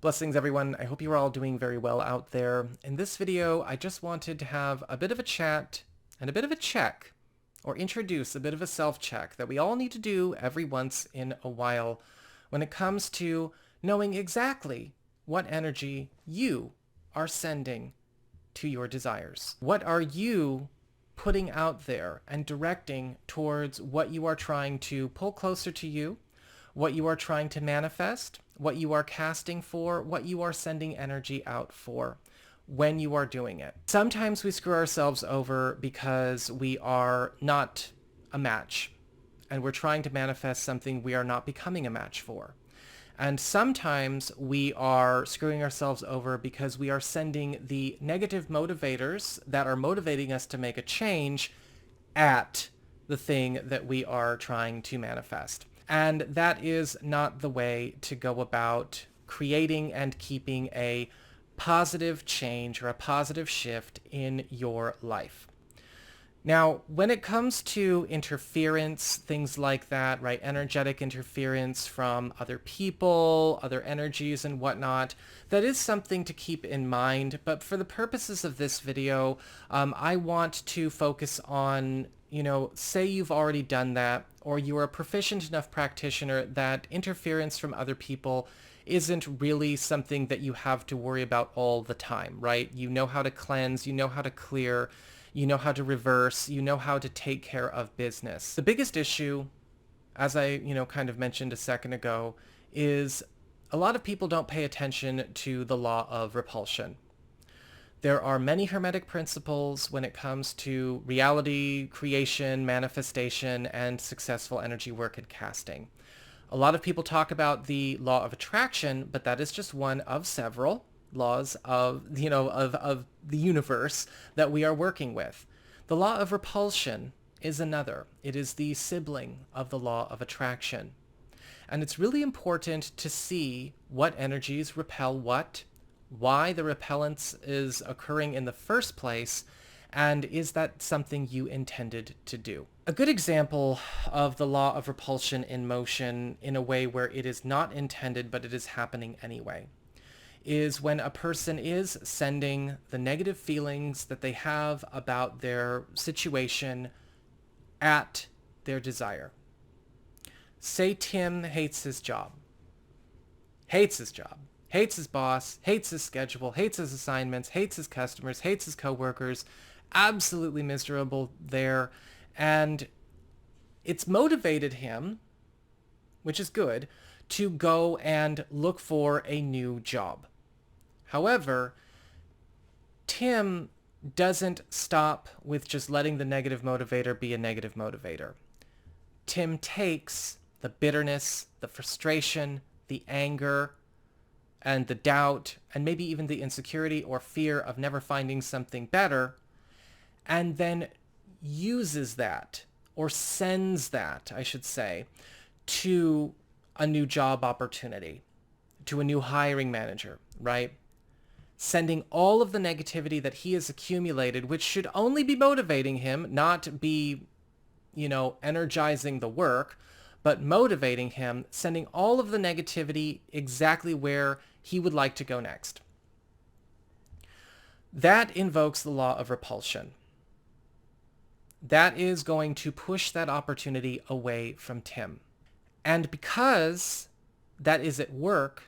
Blessings, everyone. I hope you're all doing very well out there. In this video, I just wanted to have a bit of a chat and a bit of a check, or introduce a bit of a self-check that we all need to do every once in a while when it comes to knowing exactly what energy you are sending to your desires. What are you putting out there and directing towards what you are trying to pull closer to you, what you are trying to manifest, what you are casting for, what you are sending energy out for when you are doing it. Sometimes we screw ourselves over because we are not a match and we're trying to manifest something we are not becoming a match for. And sometimes we are screwing ourselves over because we are sending the negative motivators that are motivating us to make a change at the thing that we are trying to manifest. And that is not the way to go about creating and keeping a positive change or a positive shift in your life. Now, when it comes to interference, things like that, right? Energetic interference from other people, other energies and whatnot, that is something to keep in mind. But for the purposes of this video, I want to focus on, say you've already done that, or you're a proficient enough practitioner that interference from other people isn't really something that you have to worry about all the time, right? You know how to cleanse, you know how to clear, you know how to reverse, you know how to take care of business. The biggest issue, as I, kind of mentioned a second ago, is a lot of people don't pay attention to the law of repulsion. There are many Hermetic principles when it comes to reality, creation, manifestation, and successful energy work and casting. A lot of people talk about the law of attraction, but that is just one of several laws of, of the universe that we are working with. The law of repulsion is another. It is the sibling of the law of attraction. And it's really important to see what energies repel what, why the repellence is occurring in the first place, and is that something you intended to do? A good example of the law of repulsion in motion in a way where it is not intended but it is happening anyway is when a person is sending the negative feelings that they have about their situation at their desire. Say Tim hates his job, hates his boss, hates his schedule, hates his assignments, hates his customers, hates his coworkers, absolutely miserable there. And it's motivated him, which is good, to go and look for a new job. However, Tim doesn't stop with just letting the negative motivator be a negative motivator. Tim takes the bitterness, the frustration, the anger, and the doubt, and maybe even the insecurity or fear of never finding something better, and then uses that, or sends that, I should say, to a new job opportunity, to a new hiring manager, right? Sending all of the negativity that he has accumulated, which should only be motivating him, not be, energizing the work, but motivating him, sending all of the negativity exactly where he would like to go next. That invokes the law of repulsion. That is going to push that opportunity away from Tim. And because that is at work,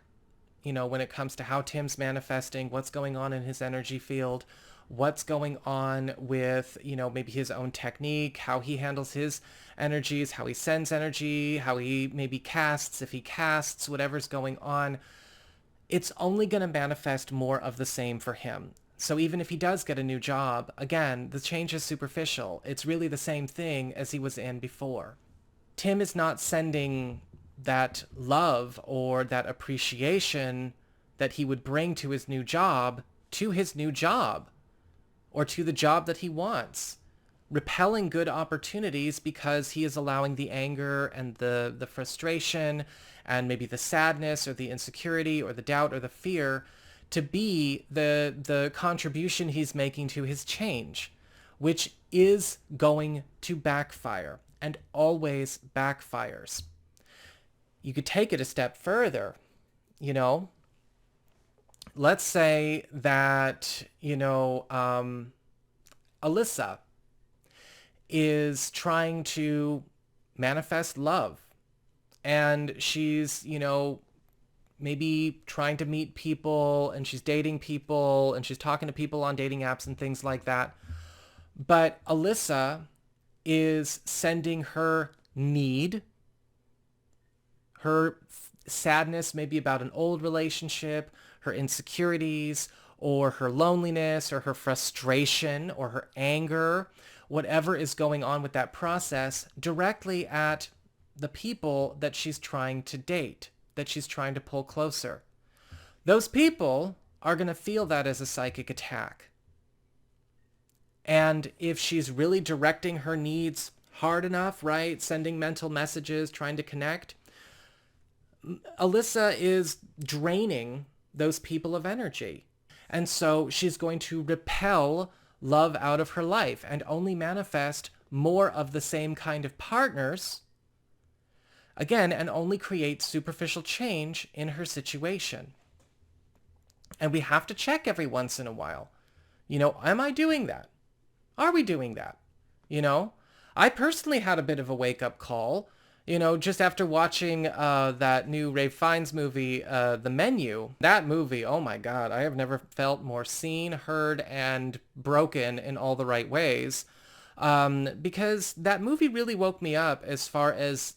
when it comes to how Tim's manifesting, what's going on in his energy field, what's going on with, maybe his own technique, how he handles his energies, how he sends energy, how he maybe casts, if he casts, whatever's going on, it's only going to manifest more of the same for him. So even if he does get a new job, again, the change is superficial. It's really the same thing as he was in before. Tim is not sending that love or that appreciation that he would bring to his new job, or to the job that he wants, repelling good opportunities because he is allowing the anger and the frustration and maybe the sadness or the insecurity or the doubt or the fear to be the contribution he's making to his change, which is going to backfire and always backfires. You could take it a step further, let's say that, Alyssa is trying to manifest love, and she's, maybe trying to meet people, and she's dating people, and she's talking to people on dating apps and things like that. But Alyssa is sending her need, her sadness maybe about an old relationship, her insecurities, or her loneliness, or her frustration, or her anger, whatever is going on with that process, directly at the people that she's trying to date, that she's trying to pull closer. Those people are going to feel that as a psychic attack. And if she's really directing her needs hard enough, right, sending mental messages, trying to connect, Alyssa is draining those people of energy. And so she's going to repel love out of her life and only manifest more of the same kind of partners, again, and only create superficial change in her situation. And we have to check every once in a while. Am I doing that? Are we doing that? I personally had a bit of a wake-up call, just after watching that new Ralph Fiennes movie, The Menu. That movie, oh my God, I have never felt more seen, heard, and broken in all the right ways. Because that movie really woke me up as far as,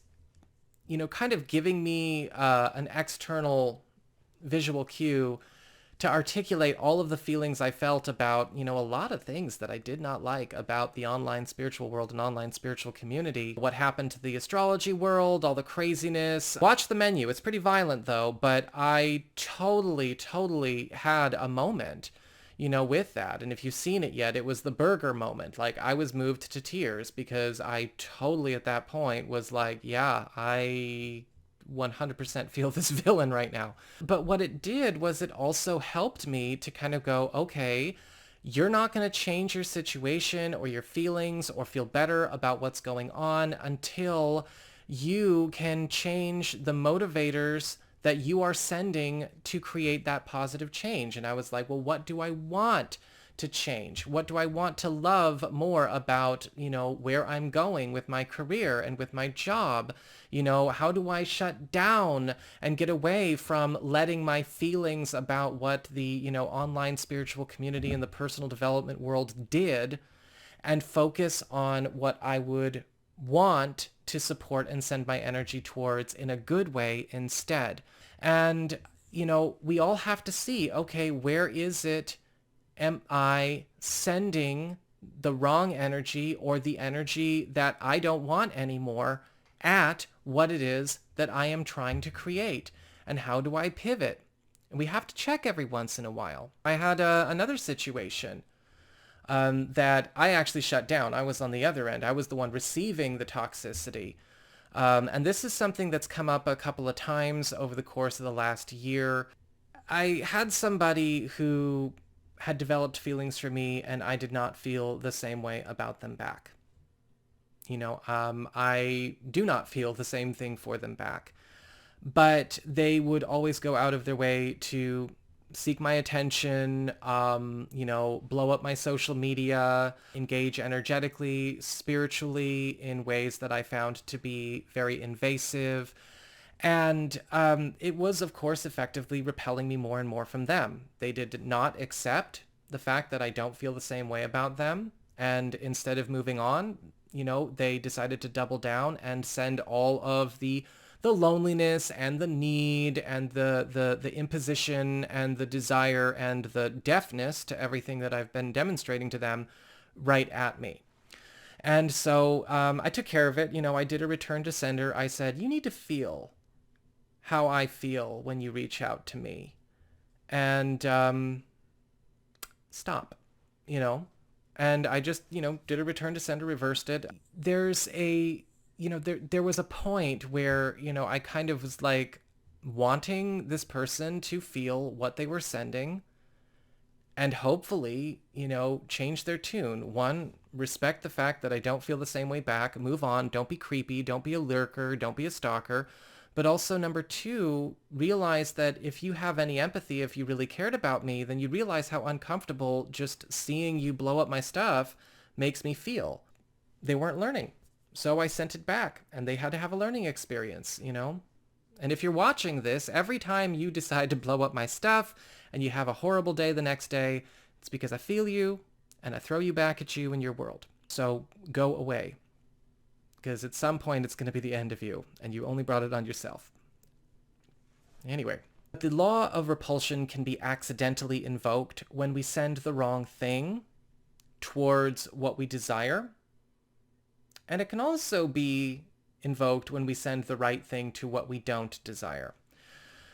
kind of giving me an external visual cue to articulate all of the feelings I felt about, a lot of things that I did not like about the online spiritual world and online spiritual community. What happened to the astrology world, all the craziness. Watch The Menu. It's pretty violent though, but I totally had a moment, with that. And if you've seen it yet, it was the burger moment. Like, I was moved to tears because I totally at that point was like, yeah, I 100% feel this villain right now. But what it did was it also helped me to kind of go, okay, you're not going to change your situation or your feelings or feel better about what's going on until you can change the motivators that you are sending to create that positive change. And I was like, well, what do I want to change? What do I want to love more about, where I'm going with my career and with my job? How do I shut down and get away from letting my feelings about what the, online spiritual community and the personal development world did and focus on what I would want to support and send my energy towards in a good way instead? And, we all have to see, okay, where is it? Am I sending the wrong energy or the energy that I don't want anymore at what it is that I am trying to create? And how do I pivot? And we have to check every once in a while. I had another situation that I actually shut down. I was on the other end. I was the one receiving the toxicity. And this is something that's come up a couple of times over the course of the last year. I had somebody who had developed feelings for me, and I did not feel the same way about them back. I do not feel the same thing for them back. But they would always go out of their way to seek my attention, blow up my social media, engage energetically, spiritually in ways that I found to be very invasive. And it was, of course, effectively repelling me more and more from them. They did not accept the fact that I don't feel the same way about them. And instead of moving on, they decided to double down and send all of the loneliness and the need and the imposition and the desire and the deafness to everything that I've been demonstrating to them right at me. And so I took care of it. I did a return to sender. I said, you need to feel how I feel when you reach out to me. And stop, And I just, did a return to sender, reversed it. There's a, there was a point where, I kind of was like wanting this person to feel what they were sending and hopefully, change their tune. One, respect the fact that I don't feel the same way back, move on, don't be creepy, don't be a lurker, don't be a stalker. But also number two, realize that if you have any empathy, if you really cared about me, then you realize how uncomfortable just seeing you blow up my stuff makes me feel. They weren't learning. So I sent it back and they had to have a learning experience, you know? And if you're watching this, every time you decide to blow up my stuff and you have a horrible day the next day, it's because I feel you and I throw you back at you in your world. So go away. Because at some point it's going to be the end of you and you only brought it on yourself. Anyway, the law of repulsion can be accidentally invoked when we send the wrong thing towards what we desire. And it can also be invoked when we send the right thing to what we don't desire.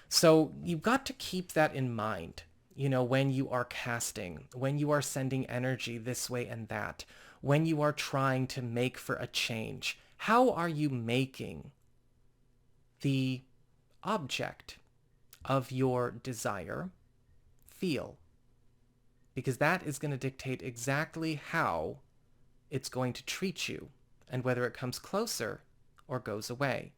So you've got to keep that in mind, you know, when you are casting, when you are sending energy this way and that, when you are trying to make for a change. How are you making the object of your desire feel? Because that is going to dictate exactly how it's going to treat you and whether it comes closer or goes away.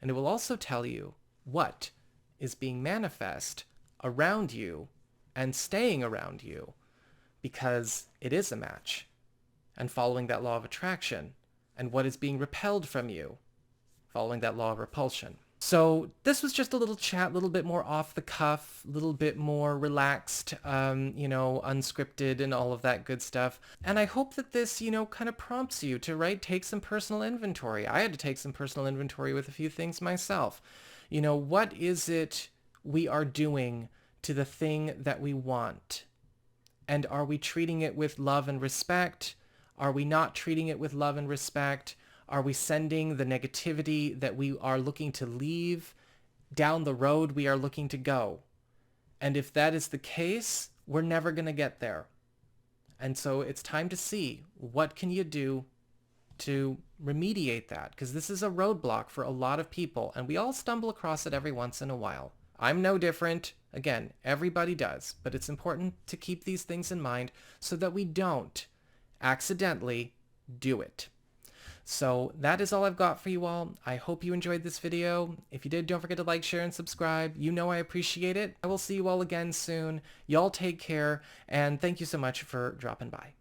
And it will also tell you what is being manifest around you and staying around you, because it is a match. And following that law of attraction, and what is being repelled from you, following that law of repulsion. So this was just a little chat, a little bit more off the cuff, a little bit more relaxed, you know, unscripted and all of that good stuff. And I hope that this, you know, kind of prompts you to, right, take some personal inventory. I had to take some personal inventory with a few things myself. You know, what is it we are doing to the thing that we want? And are we treating it with love and respect? Are we not treating it with love and respect? Are we sending the negativity that we are looking to leave down the road we are looking to go? And if that is the case, we're never going to get there. And so it's time to see what can you do to remediate that, because this is a roadblock for a lot of people and we all stumble across it every once in a while. I'm no different. Again, everybody does, but it's important to keep these things in mind so that we don't accidentally do it. So that is all I've got for you all. I hope you enjoyed this video. If you did, don't forget to like, share, and subscribe. You know I appreciate it. I will see you all again soon. Y'all take care, and thank you so much for dropping by.